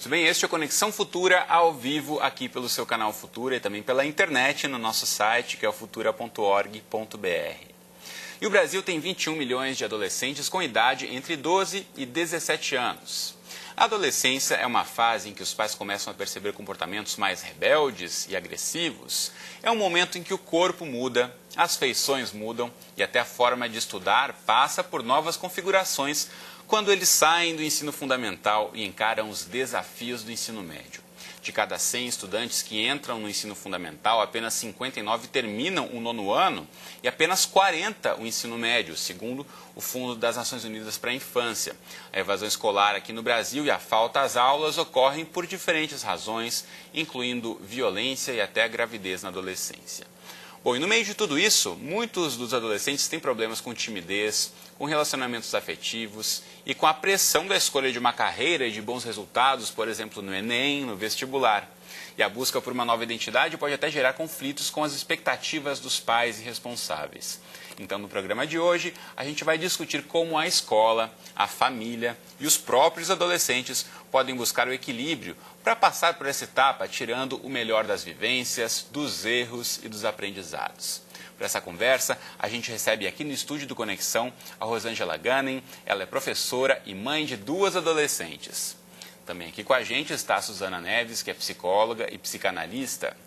Muito bem, este é o Conexão Futura ao vivo aqui pelo seu canal Futura e também pela internet no nosso site, que é o futura.org.br. E o Brasil tem 21 milhões de adolescentes com idade entre 12 e 17 anos. A adolescência é uma fase em que os pais começam a perceber comportamentos mais rebeldes e agressivos. É um momento em que o corpo muda, as feições mudam e até a forma de estudar passa por novas configurações quando eles saem do ensino fundamental e encaram os desafios do ensino médio. De cada 100 estudantes que entram no ensino fundamental, apenas 59 terminam o 9º ano e apenas 40 o ensino médio, segundo o Fundo das Nações Unidas para a Infância. A evasão escolar aqui no Brasil e a falta às aulas ocorrem por diferentes razões, incluindo violência e até a gravidez na adolescência. Bom, e no meio de tudo isso, muitos dos adolescentes têm problemas com timidez, com relacionamentos afetivos e com a pressão da escolha de uma carreira e de bons resultados, por exemplo, no Enem, no vestibular. E a busca por uma nova identidade pode até gerar conflitos com as expectativas dos pais e responsáveis. Então, no programa de hoje, a gente vai discutir como a escola, a família e os próprios adolescentes podem buscar o equilíbrio para passar por essa etapa, tirando o melhor das vivências, dos erros e dos aprendizados. Para essa conversa, a gente recebe aqui no estúdio do Conexão a Rosângela Gunning. Ela é professora e mãe de 2 adolescentes. Também aqui com a gente está a Suzana Neves, que é psicóloga e psicanalista.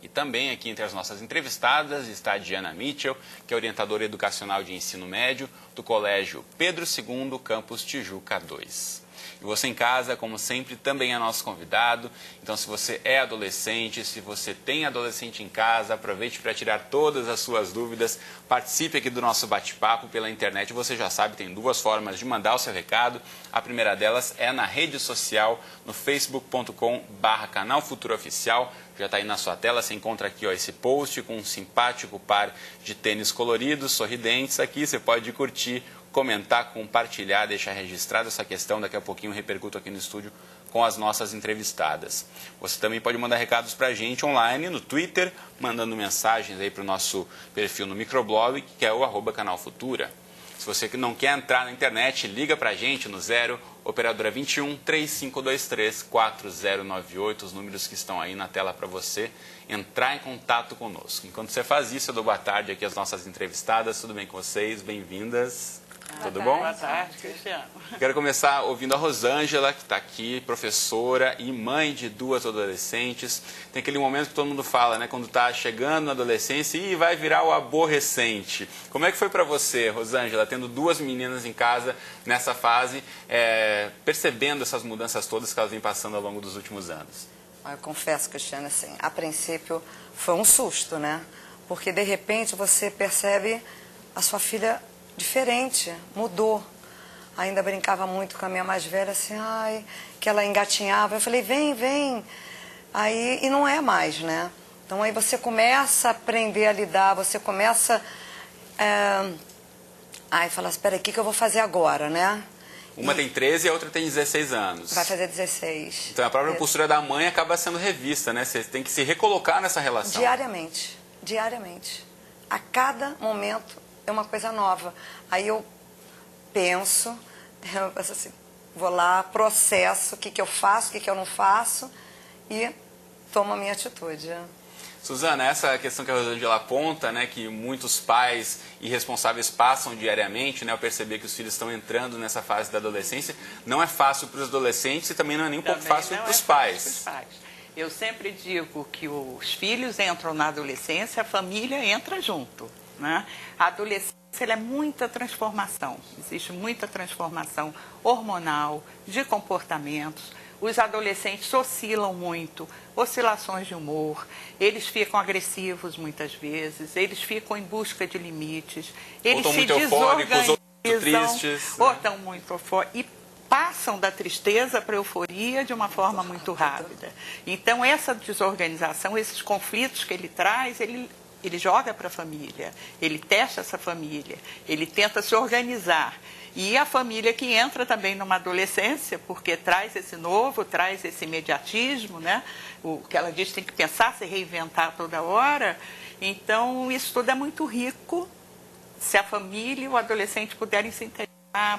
E também aqui entre as nossas entrevistadas está a Diana Mitchell, que é orientadora educacional de ensino médio do Colégio Pedro II, Campus Tijuca 2. E você em casa, como sempre, também é nosso convidado. Então, se você é adolescente, se você tem adolescente em casa, aproveite para tirar todas as suas dúvidas. Participe aqui do nosso bate-papo pela internet. Você já sabe, tem 2 formas de mandar o seu recado. A primeira delas é na rede social, no facebook.com/canal Futura Oficial. Já está aí na sua tela, você encontra aqui esse post com um simpático par de tênis coloridos, sorridentes. Aqui você pode curtir, comentar, compartilhar, deixar registrada essa questão. Daqui a pouquinho eu repercuto aqui no estúdio com as nossas entrevistadas. Você também pode mandar recados para a gente online no Twitter, mandando mensagens aí para o nosso perfil no microblog, que é o @canal Futura. Se você não quer entrar na internet, liga para a gente no 0 operadora 21 3523 4098, os números que estão aí na tela para você entrar em contato conosco. Enquanto você faz isso, eu dou boa tarde aqui às nossas entrevistadas. Tudo bem com vocês? Bem-vindas. Tudo bom? Boa tarde, Cristiano. Quero começar ouvindo a Rosângela, que está aqui, professora e mãe de 2 adolescentes. Tem aquele momento que todo mundo fala, né? Quando está chegando na adolescência e vai virar o aborrecente. Como é que foi para você, Rosângela, tendo 2 meninas em casa nessa fase, percebendo essas mudanças todas que elas vêm passando ao longo dos últimos anos? Eu confesso, Cristiano, assim, a princípio foi um susto, né? Porque de repente você percebe a sua filha diferente, mudou. Ainda brincava muito com a minha mais velha, assim, ai, que ela engatinhava. Eu falei, vem, vem. Aí, e não é mais, né? Então aí você começa a aprender a lidar, você começa aí fala, espera aí, o que eu vou fazer agora, né? Uma tem 13 e a outra tem 16 anos. Vai fazer 16. Então a própria postura da mãe acaba sendo revista, né? Você tem que se recolocar nessa relação. Diariamente, diariamente. A cada momento é uma coisa nova. Aí eu penso assim, vou lá, processo o que eu faço, o que eu não faço e tomo a minha atitude. Suzana, essa questão que a Rosângela aponta, né, que muitos pais e responsáveis passam diariamente, né, ao perceber que os filhos estão entrando nessa fase da adolescência, não é fácil para os adolescentes e também não é nem um pouco fácil para os pais. Eu sempre digo que os filhos entram na adolescência, a família entra junto, né? A adolescência ela é muita transformação, existe muita transformação hormonal, de comportamentos. Os adolescentes oscilam muito, oscilações de humor, eles ficam agressivos muitas vezes, eles ficam em busca de limites, eles se desorganizam, ou tristes, ou estão muito eufóricos, e passam da tristeza para a euforia de uma forma muito rápida. Então, essa desorganização, esses conflitos que ele traz, ele joga para a família, ele testa essa família, ele tenta se organizar. E a família que entra também numa adolescência, porque traz esse novo, traz esse imediatismo, né? O que ela diz, tem que pensar, se reinventar toda hora. Então, isso tudo é muito rico se a família e o adolescente puderem se interessar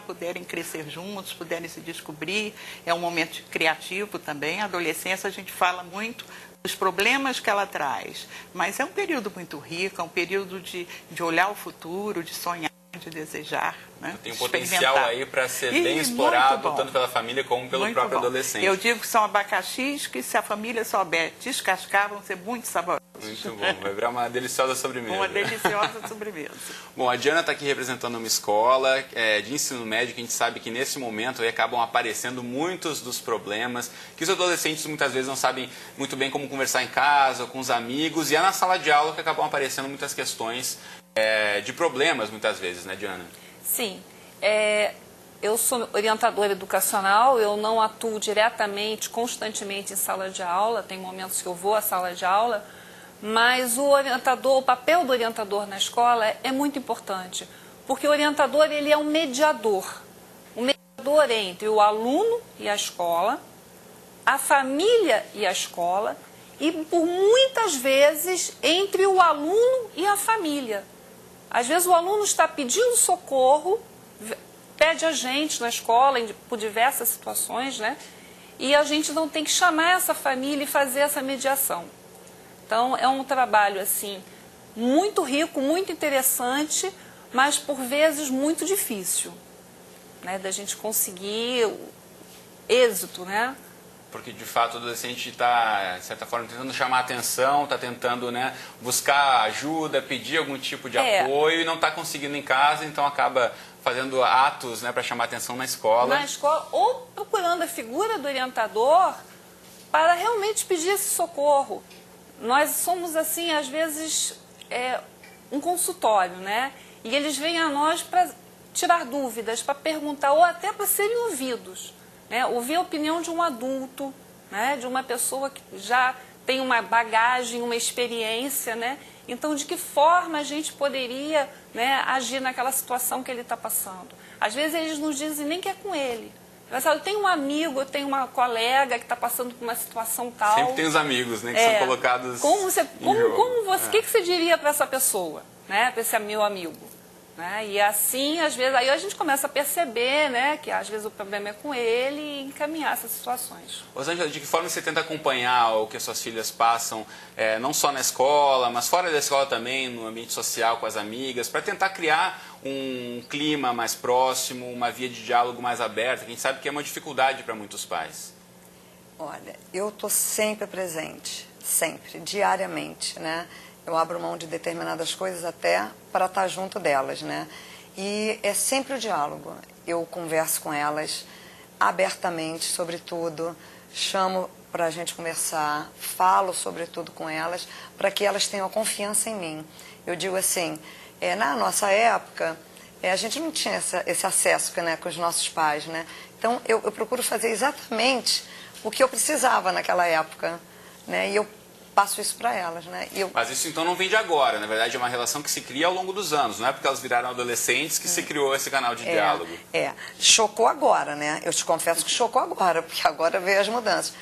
puderem crescer juntos, puderem se descobrir. É um momento criativo também. A adolescência, a gente fala muito dos problemas que ela traz, mas é um período muito rico, é um período de olhar o futuro, de sonhar, de desejar. Né? Tem um potencial aí para ser bem explorado, tanto pela família como pelo próprio adolescente. Eu digo que são abacaxis que, se a família souber descascar, vão ser muito saborosos. Muito bom, vai virar uma deliciosa sobremesa. Uma deliciosa sobremesa. Bom, a Diana está aqui representando uma escola de ensino médio que a gente sabe que nesse momento aí acabam aparecendo muitos dos problemas que os adolescentes muitas vezes não sabem muito bem como conversar em casa, ou com os amigos, e é na sala de aula que acabam aparecendo muitas questões de problemas muitas vezes, né, Diana? Sim. Eu sou orientadora educacional, eu não atuo diretamente, constantemente em sala de aula, tem momentos que eu vou à sala de aula, mas o papel do orientador na escola é muito importante, porque o orientador ele é um mediador entre o aluno e a escola, a família e a escola, e por muitas vezes entre o aluno e a família. Às vezes o aluno está pedindo socorro, pede a gente na escola por diversas situações, né? E a gente não tem que chamar essa família e fazer essa mediação. Então, é um trabalho, assim, muito rico, muito interessante, mas, por vezes, muito difícil, né, da gente conseguir êxito, né? Porque, de fato, o adolescente está, de certa forma, tentando chamar a atenção, está tentando, né, buscar ajuda, pedir algum tipo de apoio e não está conseguindo em casa, então acaba fazendo atos, né, para chamar a atenção na escola. Na escola, ou procurando a figura do orientador para realmente pedir esse socorro. Nós somos, assim, às vezes, um consultório, né? E eles vêm a nós para tirar dúvidas, para perguntar, ou até para serem ouvidos, né? Ouvir a opinião de um adulto, né? De uma pessoa que já tem uma bagagem, uma experiência, né? Então, de que forma a gente poderia, né, agir naquela situação que ele está passando? Às vezes, eles nos dizem nem que é com ele. Eu tenho um amigo, eu tenho uma colega que está passando por uma situação tal. Sempre tem os amigos, né, que são colocados o que você diria para essa pessoa, né, para esse meu amigo? Né? E assim, às vezes, aí a gente começa a perceber, né, que às vezes o problema é com ele e encaminhar essas situações. Rosângela, de que forma você tenta acompanhar o que as suas filhas passam, não só na escola, mas fora da escola também, no ambiente social, com as amigas, para tentar criar um clima mais próximo, uma via de diálogo mais aberta, que a gente sabe que é uma dificuldade para muitos pais? Olha, eu estou sempre presente, sempre, diariamente, né? Eu abro mão de determinadas coisas até para estar junto delas, né? E é sempre o diálogo. Eu converso com elas abertamente sobre tudo, chamo para a gente conversar, falo sobre tudo com elas, para que elas tenham confiança em mim. Eu digo assim, na nossa época, a gente não tinha esse acesso, né, com os nossos pais, né? Então, eu procuro fazer exatamente o que eu precisava naquela época, né? E eu passo isso para elas, né? Mas isso então não vem de agora, na verdade é uma relação que se cria ao longo dos anos, não é porque elas viraram adolescentes que se criou esse canal de diálogo. Chocou agora, né? Eu te confesso que chocou agora, porque agora veio as mudanças.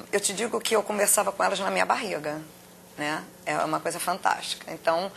Eu te digo que eu conversava com elas na minha barriga, né? É uma coisa fantástica. Então,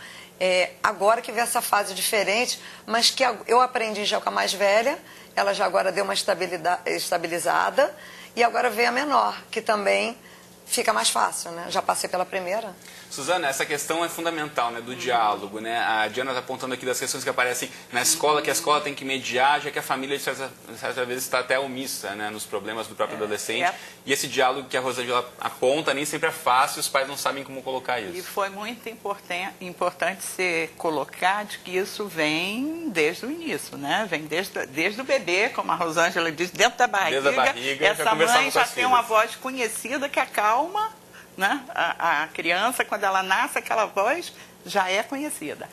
agora que vem essa fase diferente, mas que eu aprendi já com a mais velha, ela já agora deu uma estabilizada, e agora vem a menor, que também fica mais fácil, né? Já passei pela primeira. Suzana, essa questão é fundamental, né, do diálogo, né? A Diana está apontando aqui das questões que aparecem na escola, que a escola tem que mediar, já que a família, de certa vez, está até omissa, né, nos problemas do próprio adolescente. E esse diálogo que a Rosângela aponta nem sempre é fácil, os pais não sabem como colocar isso. E foi muito importante você colocar de que isso vem desde o início, né? Vem desde o bebê, como a Rosângela disse, dentro da barriga. Desde a barriga, essa mãe já tem uma voz conhecida que acalma, né? A criança, quando ela nasce, aquela voz já é conhecida.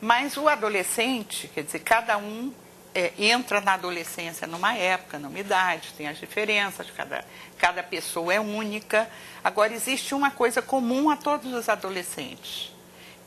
Mas o adolescente, quer dizer, cada um entra na adolescência numa época, numa idade, tem as diferenças, cada pessoa é única. Agora, existe uma coisa comum a todos os adolescentes,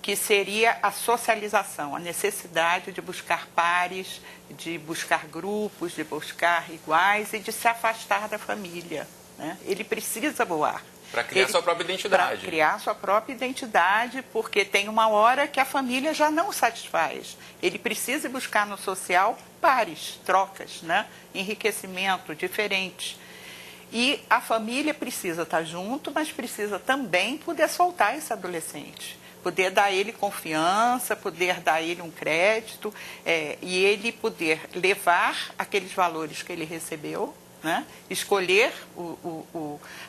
que seria a socialização, a necessidade de buscar pares, de buscar grupos, de buscar iguais e de se afastar da família, né? Ele precisa voar. Para criar sua própria identidade. Para criar sua própria identidade, porque tem uma hora que a família já não o satisfaz. Ele precisa buscar no social pares, trocas, né? Enriquecimento, diferente. E a família precisa estar junto, mas precisa também poder soltar esse adolescente. Poder dar a ele confiança, poder dar a ele um crédito, e ele poder levar aqueles valores que ele recebeu, né? Escolher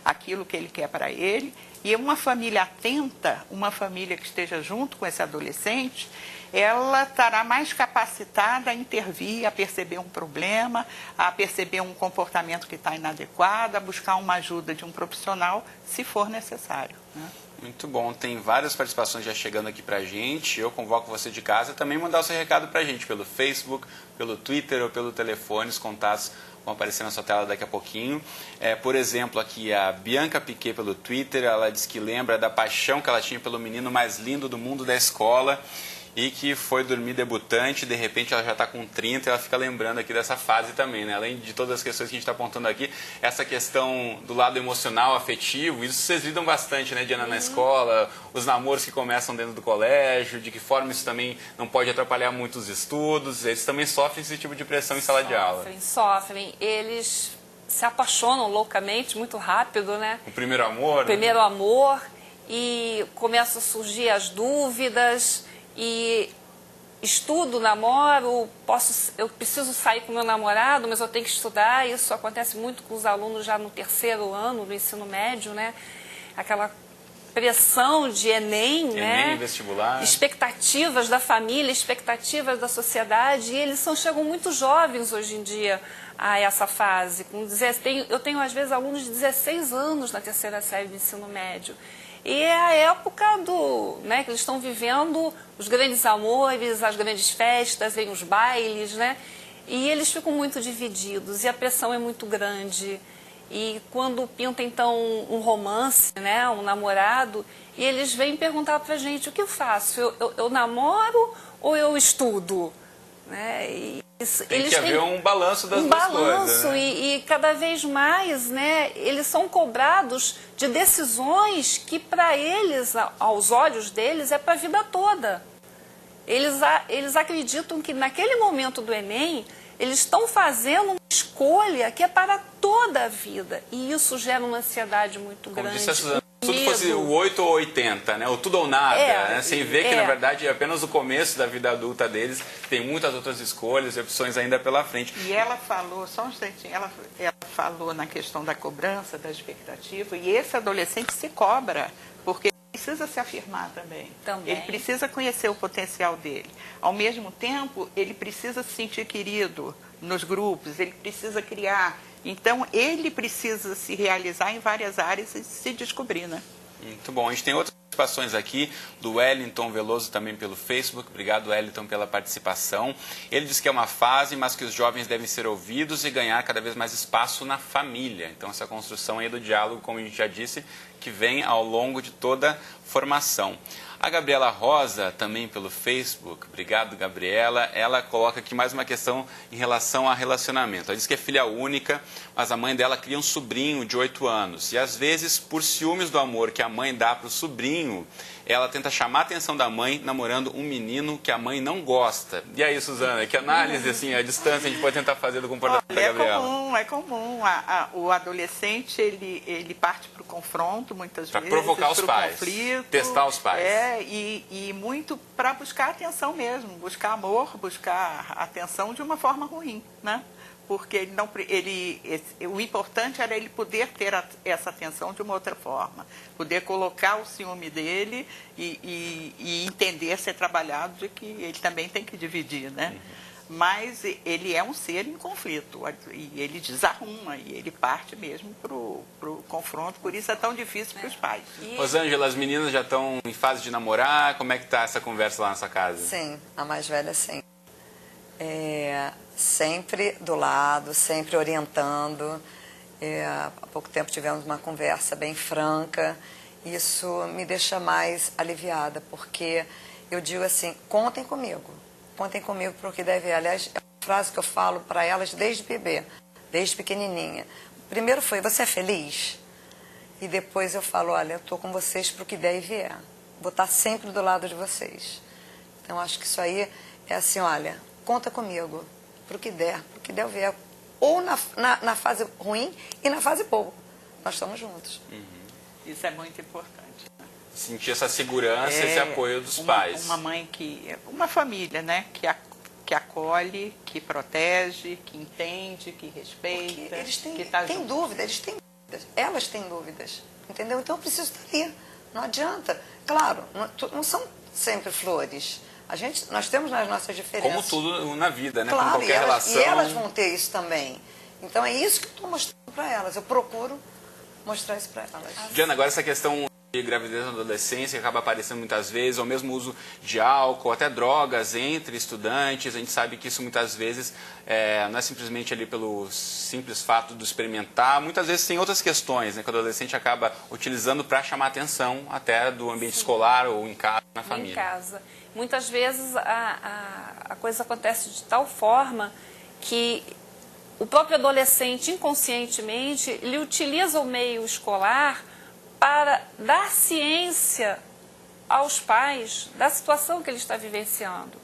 aquilo que ele quer para ele. E uma família atenta, uma família que esteja junto com esse adolescente, ela estará mais capacitada a intervir, a perceber um problema, a perceber um comportamento que está inadequado, a buscar uma ajuda de um profissional, se for necessário, né? Muito bom, tem várias participações já chegando aqui pra gente. Eu convoco você de casa também mandar o seu recado pra gente pelo Facebook, pelo Twitter ou pelo telefone. Os contatos vão aparecer na sua tela daqui a pouquinho. Por exemplo, aqui a Bianca Piquet pelo Twitter, ela diz que lembra da paixão que ela tinha pelo menino mais lindo do mundo da escola e que foi dormir debutante, de repente ela já está com 30 e ela fica lembrando aqui dessa fase também, né? Além de todas as questões que a gente está apontando aqui, essa questão do lado emocional, afetivo, isso vocês lidam bastante, né, Diana, na escola, os namoros que começam dentro do colégio, de que forma isso também não pode atrapalhar muito os estudos, eles também sofrem esse tipo de pressão em sala de aula. Sofrem, eles se apaixonam loucamente, muito rápido, né? O primeiro amor. O primeiro amor, e começam a surgir as dúvidas. E estudo, namoro, eu preciso sair com meu namorado, mas eu tenho que estudar. Isso acontece muito com os alunos já no terceiro ano do ensino médio, né? Aquela pressão de Enem, né? Vestibular. Expectativas da família, expectativas da sociedade. E eles chegam muito jovens hoje em dia a essa fase. Eu tenho, às vezes, alunos de 16 anos na terceira série do ensino médio. E é a época né, que eles estão vivendo os grandes amores, as grandes festas, vem os bailes, né? E eles ficam muito divididos e a pressão é muito grande. E quando pinta, então, um romance, né, um namorado, e eles vêm perguntar pra gente, o que eu faço? Eu namoro ou eu estudo? Né? E tem que haver um balanço das duas coisas. Um balanço, né? E cada vez mais, né, eles são cobrados de decisões que para eles, aos olhos deles, é para a vida toda. Eles acreditam que naquele momento do Enem, eles estão fazendo uma escolha que é para toda a vida. E isso gera uma ansiedade muito grande. Disse a Suzana, se tudo fosse o 8 ou 80, né? O tudo ou nada, né? Sem ver que, na verdade, é apenas o começo da vida adulta deles, tem muitas outras escolhas e opções ainda pela frente. E ela falou, só um instantinho, ela falou na questão da cobrança, da expectativa, e esse adolescente se cobra, porque ele precisa se afirmar também. Ele precisa conhecer o potencial dele. Ao mesmo tempo, ele precisa se sentir querido nos grupos, ele precisa criar. Então, ele precisa se realizar em várias áreas e se descobrir, né? Muito bom. A gente tem outras participações aqui do Wellington Veloso também pelo Facebook. Obrigado, Wellington, pela participação. Ele diz que é uma fase, mas que os jovens devem ser ouvidos e ganhar cada vez mais espaço na família. Então, essa construção aí do diálogo, como a gente já disse, que vem ao longo de toda a formação. A Gabriela Rosa, também pelo Facebook, obrigado, Gabriela, ela coloca aqui mais uma questão em relação a relacionamento. Ela diz que é filha única, mas a mãe dela cria um sobrinho de 8 anos. E às vezes, por ciúmes do amor que a mãe dá para o sobrinho, ela tenta chamar a atenção da mãe namorando um menino que a mãe não gosta. E aí, Suzana, que análise, assim, a distância a gente pode tentar fazer do comportamento da Gabriela? É comum. O adolescente, ele parte para o confronto, muitas vezes. Para provocar os pais, conflito, testar os pais. E muito para buscar atenção mesmo, buscar amor, buscar atenção de uma forma ruim, né? Porque o importante era ele poder ter essa atenção de uma outra forma, poder colocar o ciúme dele e entender, ser trabalhado de que ele também tem que dividir, né? Mas ele é um ser em conflito, e ele desarruma, e ele parte mesmo para o confronto, por isso é tão difícil para os pais. Rosângela, as meninas já estão em fase de namorar, como é que está essa conversa lá na sua casa? Sim, a mais velha sim. Sempre do lado, sempre orientando. Há pouco tempo tivemos uma conversa bem franca. Isso me deixa mais aliviada, porque eu digo assim, contem comigo para o que deve. Aliás, é uma frase que eu falo para elas desde bebê, desde pequenininha. Primeiro foi, você é feliz? e depois eu falo, olha, eu estou com vocês para o que der e vier. Vou estar sempre do lado de vocês. Então, acho que isso aí é assim, olha, conta comigo, para o que der e vier. Ou na fase ruim e na fase boa. Nós estamos juntos. Isso é muito importante. Sentir essa segurança, esse apoio dos pais. Uma mãe uma família, né? Que acolhe, que protege, que entende, que respeita. Porque eles têm dúvida, elas têm dúvidas, entendeu? Então eu preciso estar ali, não adianta. Claro, não são sempre flores. Nós temos as nossas diferenças. Como tudo na vida, né? Claro, Com qualquer relação. E elas vão ter isso também. Então é isso que eu estou mostrando para elas. Eu procuro mostrar isso para elas. Diana, agora essa questão de gravidez na adolescência que acaba aparecendo muitas vezes, ou mesmo uso de álcool, até drogas entre estudantes. A gente sabe que isso muitas vezes não é simplesmente ali pelo simples fato de experimentar. Muitas vezes tem outras questões, né, que o adolescente acaba utilizando para chamar a atenção até do ambiente escolar ou em casa, na família. Em casa. Muitas vezes a coisa acontece de tal forma que o próprio adolescente, inconscientemente, ele utiliza o meio escolar para dar ciência aos pais da situação que ele está vivenciando.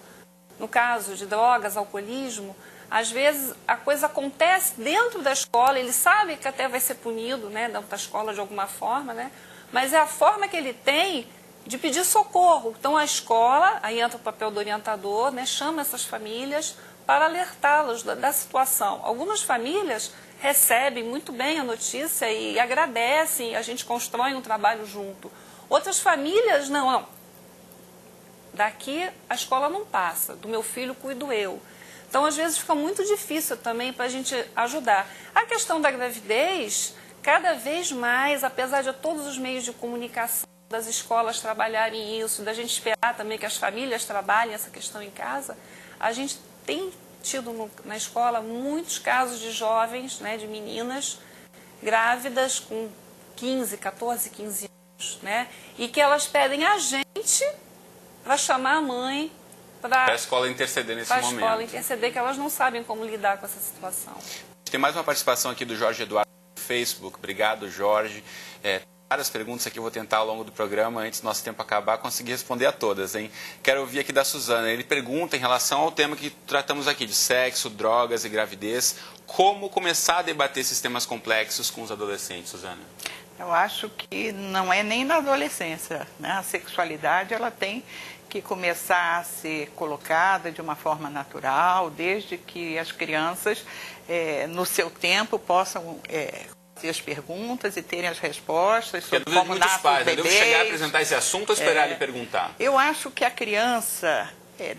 No caso de drogas, alcoolismo, às vezes a coisa acontece dentro da escola, ele sabe que até vai ser punido, né, dentro da escola de alguma forma, né, mas é a forma que ele tem de pedir socorro. Então a escola, aí entra o papel do orientador, né, chama essas famílias para alertá-los da situação. Algumas famílias recebem muito bem a notícia e agradecem, a gente constrói um trabalho junto. Outras famílias, não. Daqui a escola não passa, do meu filho cuido eu. Então, às vezes, fica muito difícil também para a gente ajudar. A questão da gravidez, cada vez mais, apesar de todos os meios de comunicação, das escolas trabalharem isso, da gente esperar também que as famílias trabalhem essa questão em casa, a gente tem tido na escola muitos casos de jovens, né, de meninas grávidas com 15, 14, 15 anos, né, e que elas pedem a gente para chamar a mãe para a escola interceder nesse momento. Para a escola interceder, que elas não sabem como lidar com essa situação. Tem mais uma participação aqui do Jorge Eduardo no Facebook. Obrigado, Jorge. Várias perguntas aqui, eu vou tentar ao longo do programa, antes do nosso tempo acabar, conseguir responder a todas, hein? Quero ouvir aqui da Suzana. Ele pergunta em relação ao tema que tratamos aqui, de sexo, drogas e gravidez, como começar a debater esses temas complexos com os adolescentes, Suzana? Eu acho que não é nem na adolescência, né? A sexualidade, ela tem que começar a ser colocada de uma forma natural, desde que as crianças, no seu tempo, possam fazer as perguntas e terem as respostas sobre como nascem os bebês. Eu devo chegar a apresentar esse assunto ou esperar ele perguntar? Eu acho que a criança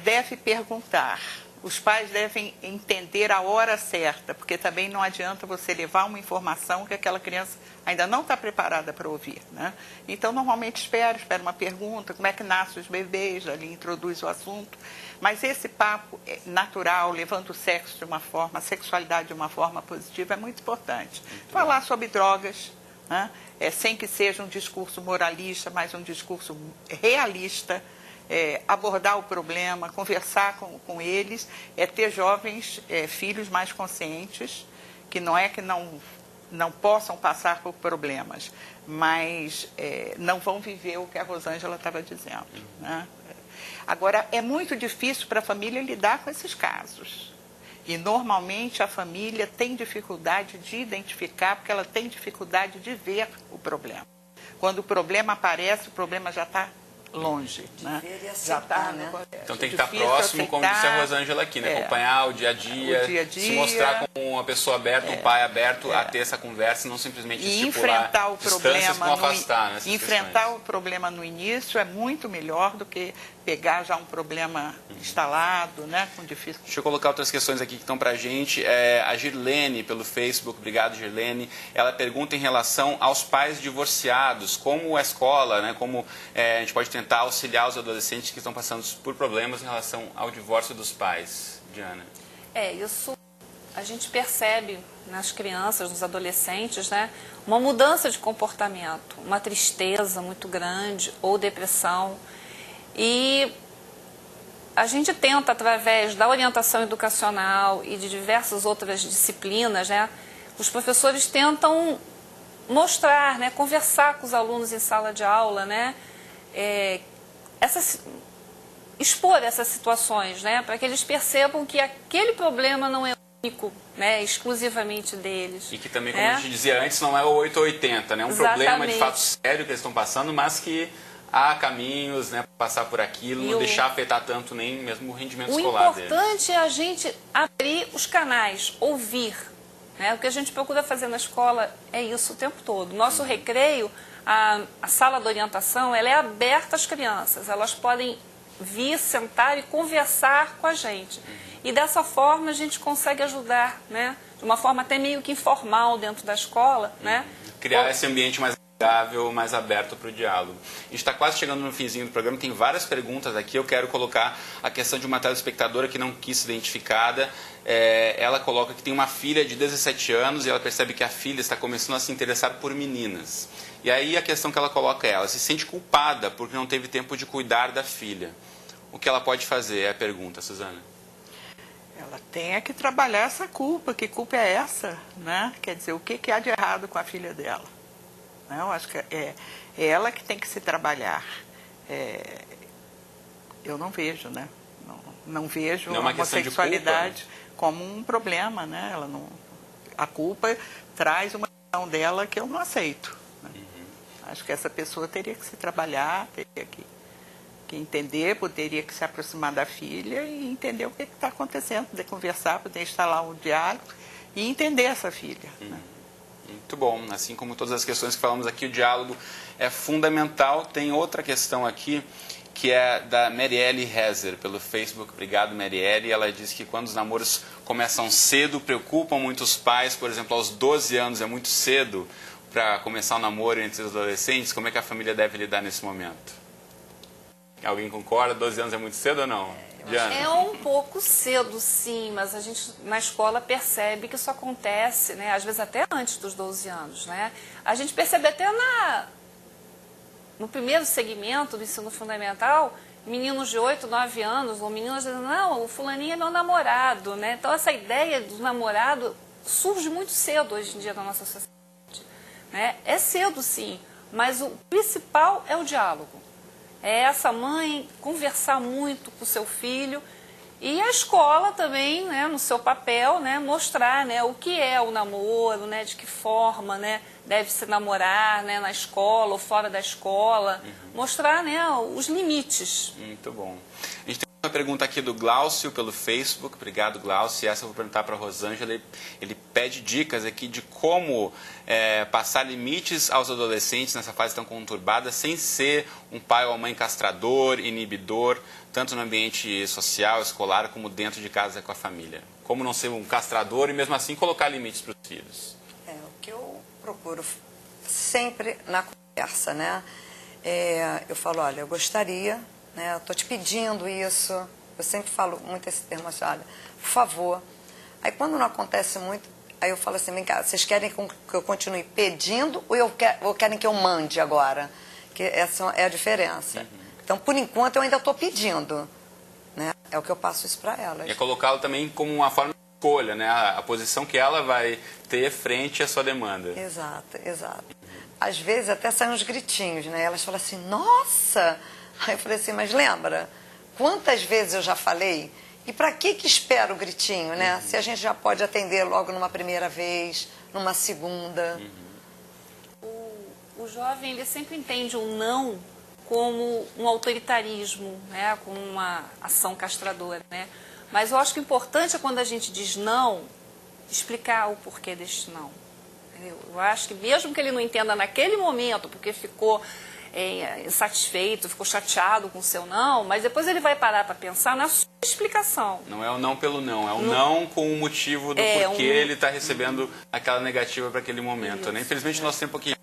deve perguntar. Os pais devem entender a hora certa, porque também não adianta você levar uma informação que aquela criança ainda não está preparada para ouvir, né? Então, normalmente espera uma pergunta, como é que nascem os bebês, ali introduz o assunto. Mas esse papo natural, levando o sexo de uma forma, a sexualidade de uma forma positiva, é muito importante. Falar sobre drogas, né? Sem que seja um discurso moralista, mas um discurso realista, abordar o problema, conversar com eles, ter jovens, filhos mais conscientes, que não é que não possam passar por problemas, mas não vão viver o que a Rosângela estava dizendo, né? Agora, é muito difícil para a família lidar com esses casos. E, normalmente, a família tem dificuldade de identificar, porque ela tem dificuldade de ver o problema. Quando o problema aparece, o problema já está longe, né? Já está, né? Então tem que estar próximo, como disse a Rosângela aqui, né? Acompanhar o dia a dia, se mostrar como uma pessoa aberta, um pai aberto a ter essa conversa e não simplesmente estipular enfrentar o distâncias com afastar, né, enfrentar o problema no início é muito melhor do que pegar já um problema instalado, né, com difícil. Deixa eu colocar outras questões aqui que estão pra gente. A Girlene, pelo Facebook, obrigado, Girlene. Ela pergunta em relação aos pais divorciados, como a escola, né, como a gente pode tentar auxiliar os adolescentes que estão passando por problemas em relação ao divórcio dos pais. Diana. Isso a gente percebe nas crianças, nos adolescentes, né, uma mudança de comportamento, uma tristeza muito grande ou depressão. E a gente tenta, através da orientação educacional e de diversas outras disciplinas, né, os professores tentam mostrar, né, conversar com os alunos em sala de aula, né, expor essas situações, né, para que eles percebam que aquele problema não é único, né, exclusivamente deles. E que também, como a gente dizia antes, não é o 8 ou 80, né, um problema de fato sério que eles estão passando, mas que há caminhos, né, para passar por aquilo, não deixar afetar tanto nem mesmo o rendimento escolar deles. O importante é a gente abrir os canais, ouvir. Né? O que a gente procura fazer na escola é isso o tempo todo. Nosso recreio, a sala de orientação, ela é aberta às crianças. Elas podem vir, sentar e conversar com a gente. E dessa forma a gente consegue ajudar, né? De uma forma até meio que informal dentro da escola. Né? Criar esse ambiente mais amigável, mais aberto para o diálogo. A gente está quase chegando no finzinho do programa, tem várias perguntas aqui. Eu quero colocar a questão de uma telespectadora que não quis ser identificada. Ela coloca que tem uma filha de 17 anos e ela percebe que a filha está começando a se interessar por meninas. E aí a questão que ela coloca é, ela se sente culpada porque não teve tempo de cuidar da filha. O que ela pode fazer? É a pergunta, Suzana. Ela tem que trabalhar essa culpa. Que culpa é essa? Né? Quer dizer, o que há de errado com a filha dela? Eu acho que é ela que tem que se trabalhar. Eu não vejo, né? Não vejo a homossexualidade como um problema, né? Ela não, a culpa traz uma questão dela que eu não aceito. Né? Acho que essa pessoa teria que se trabalhar, teria que entender, poderia que se aproximar da filha e entender o que está acontecendo, poder conversar, poder instalar um diálogo e entender essa filha. Né? Muito bom. Assim como todas as questões que falamos aqui, o diálogo é fundamental. Tem outra questão aqui, que é da Marielle Hezer, pelo Facebook. Obrigado, Marielle. Ela diz que quando os namoros começam cedo, preocupam muitos pais. Por exemplo, aos 12 anos é muito cedo para começar o namoro entre os adolescentes. Como é que a família deve lidar nesse momento? Alguém concorda? 12 anos é muito cedo ou não? É um pouco cedo, sim, mas a gente na escola percebe que isso acontece, né? Às vezes até antes dos 12 anos, né? A gente percebe até no primeiro segmento do ensino fundamental, meninos de 8, 9 anos, ou meninas dizendo, não, o fulaninho é meu namorado, né? Então essa ideia do namorado surge muito cedo hoje em dia na nossa sociedade, né? É cedo, sim, mas o principal é o diálogo. É essa mãe conversar muito com o seu filho e a escola também, né, no seu papel, né, mostrar, né, o que é o namoro, né, de que forma, né, deve se namorar, né, na escola ou fora da escola, mostrar, né, os limites. Muito bom. A gente tem uma pergunta aqui do Glaucio pelo Facebook. Obrigado, Glaucio. E essa eu vou perguntar para a Rosângela. Ele pede dicas aqui de como passar limites aos adolescentes nessa fase tão conturbada, sem ser um pai ou uma mãe castrador, inibidor, tanto no ambiente social, escolar, como dentro de casa com a família. Como não ser um castrador e mesmo assim colocar limites para os filhos. O que eu procuro sempre na conversa, né? Eu falo, olha, eu gostaria, né? Eu estou te pedindo isso. Eu sempre falo muito esse termo assim, olha, por favor. Aí quando não acontece muito, aí eu falo assim, vem cá, vocês querem que eu continue pedindo ou querem que eu mande agora? Que essa é a diferença. Então, por enquanto, eu ainda estou pedindo, né? É o que eu passo isso para elas. E é colocá-lo também como uma forma de escolha, né? A posição que ela vai ter frente à sua demanda. Exato, exato. Às vezes até saem uns gritinhos, né? Elas falam assim, nossa! Aí eu falei assim, mas lembra, quantas vezes eu já falei? E para que espera o gritinho, né? Se a gente já pode atender logo numa primeira vez, numa segunda. O jovem, ele sempre entende um não como um autoritarismo, né? Como uma ação castradora, né? Mas eu acho que o importante é quando a gente diz não, explicar o porquê deste não. Eu acho que mesmo que ele não entenda naquele momento, porque ficou insatisfeito, ficou chateado com o seu não, mas depois ele vai parar para pensar na sua explicação. Não é o não pelo não, é o não com o motivo do porquê ele está recebendo aquela negativa para aquele momento. Né? Infelizmente, nosso tempo aqui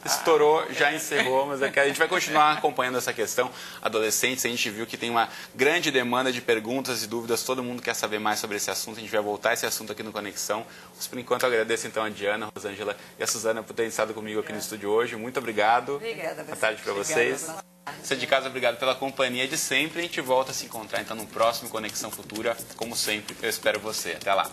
estourou, já encerrou, mas a gente vai continuar acompanhando essa questão. Adolescentes, a gente viu que tem uma grande demanda de perguntas e dúvidas, todo mundo quer saber mais sobre esse assunto, a gente vai voltar a esse assunto aqui no Conexão. Mas, por enquanto, eu agradeço então a Diana, a Rosângela e a Suzana por terem estado comigo aqui no estúdio hoje. Muito obrigado. Obrigada. Boa tarde para vocês. Você de casa, obrigado pela companhia de sempre. A gente volta a se encontrar então no próximo Conexão Futura. Como sempre, eu espero você. Até lá.